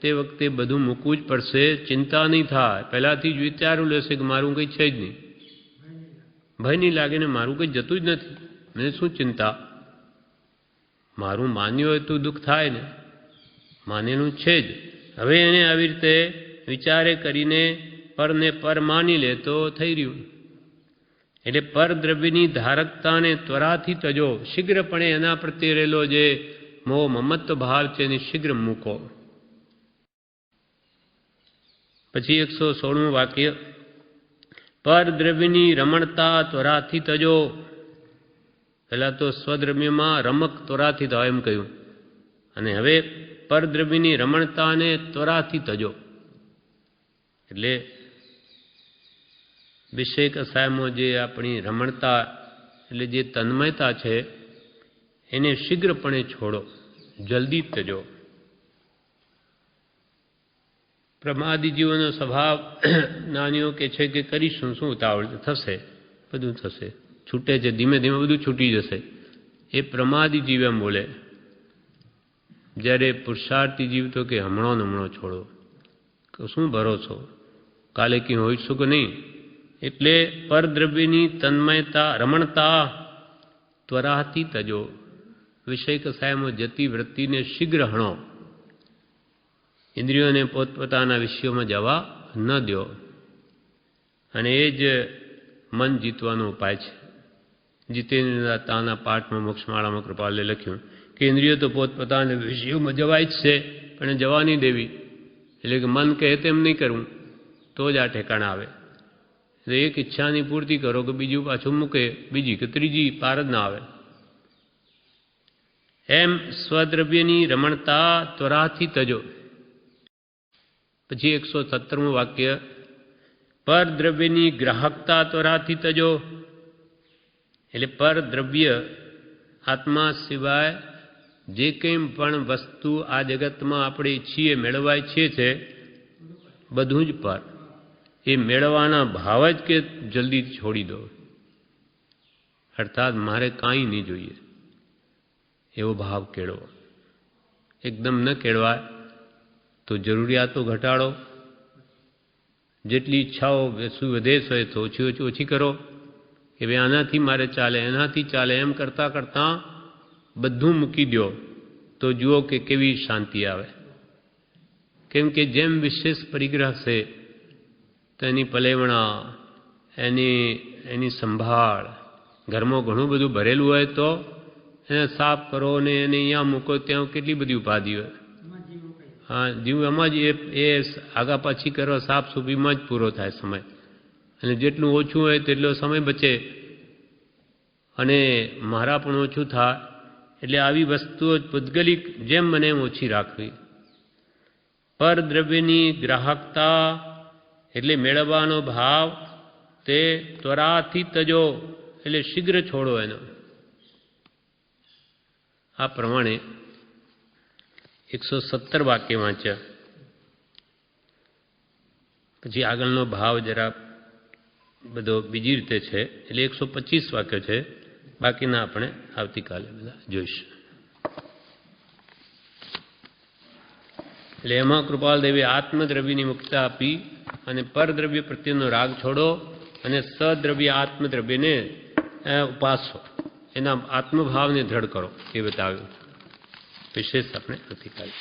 તે વખતે બધું મૂકવું જ પડશે, ચિંતા નહીં થાય. પહેલાંથી જ વિચારું લેશે કે મારું કંઈ છે જ નહીં, ભય નહીં લાગે ને મારું કંઈ જતું જ નથી, મને શું ચિંતા. મારું માન્યું હોય તો દુઃખ થાય ને, માનેલું છે જ. હવે એને આવી રીતે વિચારે કરીને પરને પર માની લે તો થઈ રહ્યું. એટલે પરદ્રવ્યની ધારકતાને ત્વરાથી તજો, શીઘ્રપણે એના પ્રત્યે રહેલો જે મોહ મમત્વ ભાવ છે એને શીઘ્ર મૂકો. પછી 116મું વાક્ય, પરદ્રવ્યની રમણતા ત્વરાથી તજો. પહેલાં તો સ્વદ્રવ્યમાં રમક ત્વરાથી થાય એમ કહ્યું, અને હવે પરદ્રવ્યની રમણતાને ત્વરાથી તજો. એટલે વિષય કસાયમાં જે આપણી રમણતા એટલે જે તન્મયતા છે એને શીઘ્રપણે છોડો, જલ્દી તજો. પ્રમાદી જીવોનો સ્વભાવ જ્ઞાનીઓ કે છે કે કરીશું શું ઉતાવળ, થશે, બધું થશે, છૂટે છે, ધીમે ધીમે બધું છૂટી જશે. એ પ્રમાદી જીવ એમ બોલે. જ્યારે પુરુષાર્થી જીવ તો કે હમણો છોડો, શું ભરોસો કાલે ક્યાં હોઈશું કે નહીં. એટલે પરદ્રવ્યની તન્મયતા રમણતા ત્વરાથી તજો, વિષય કસાયમાં જતી વૃત્તિને શીઘ્ર હણો. ઇન્દ્રિયોને પોતપોતાના વિષયોમાં જવા ન દો, અને એ જ મન જીતવાનો ઉપાય છે. જીતેન્દ્રતાના પાઠમાં મોક્ષમાળામાં કૃપાલે લખ્યું કે ઇન્દ્રિયો તો પોતપોતાના વિષયોમાં જવાય જ છે, પણ જવા નહીં દેવી. એટલે કે મન કહે તેમ નહીં કરવું તો જ આ ઠેકાણા આવે. એટલે એક ઈચ્છાની પૂર્તિ કરો કે બીજું પાછું મૂકે, બીજી કે ત્રીજી પાર જ ના આવે. એમ સ્વદ્રવ્યની રમણતા ત્વરાથી તજો. પછી 117મું વાક્ય, પરદ્રવ્યની ગ્રાહકતા ત્વરાથી તજો. એટલે પરદ્રવ્ય આત્મા સિવાય જે કંઈ પણ વસ્તુ આ જગતમાં આપણે ઈચ્છીએ મેળવવા ઈચ્છીએ છે બધું જ પર, એ મેળવવાના ભાવ જ કે જલ્દી છોડી દો. અર્થાત મારે કાંઈ નહીં જોઈએ એવો ભાવ કેળવો. એકદમ ન કેળવાય તો જરૂરિયાતો ઘટાડો, જેટલી ઈચ્છાઓ વધે છે તો ઓછી કરો, કે ભાઈ આનાથી મારે ચાલે, એનાથી ચાલે, એમ કરતાં કરતાં બધું મૂકી દો તો જુઓ કે કેવી શાંતિ આવે. કેમ કે જેમ વિશેષ પરિગ્રહ છે તો એની પલેવણા, એની સંભાળ, ઘરમાં ઘણું બધું ભરેલું હોય તો એને સાફ કરો ને એને અહીંયા મૂકો, ત્યાં કેટલી બધી ઉપાધિ હોય. હા, જીવ એમાં જ એ આગા પાછી કરવા સાફ સુફીમાં જ પૂરો થાય સમય, અને જેટલું ઓછું હોય તેટલો સમય બચે અને મારા પણ ઓછું થાય. એટલે આવી વસ્તુઓ પૂદગલિક જેમ મને એમ ઓછી રાખવી. પરદ્રવ્યની ગ્રાહકતા એટલે મેળવવાનો ભાવ તે ત્વરાથી તજો, એટલે શીઘ્ર છોડો એનો. આ પ્રમાણે 117 વાક્ય વાંચ્યા. પછી આગળનો ભાવ જરા બધો બીજી રીતે છે, એટલે 125 વાક્ય છે. બાકીના આપણે આવતીકાલે બધા જોઈશું. એટલે એમાં કૃપાલદેવી આત્મદ્રવ્યની મુક્તા આપી અને પરદ્રવ્ય પ્રત્યેનો રાગ છોડો અને સદ્રવ્ય આત્મદ્રવ્યને ઉપાસો, એના આત્મભાવને દ્રઢ કરો એ બતાવ્યું. વિશેષ આપણે આવતીકાલે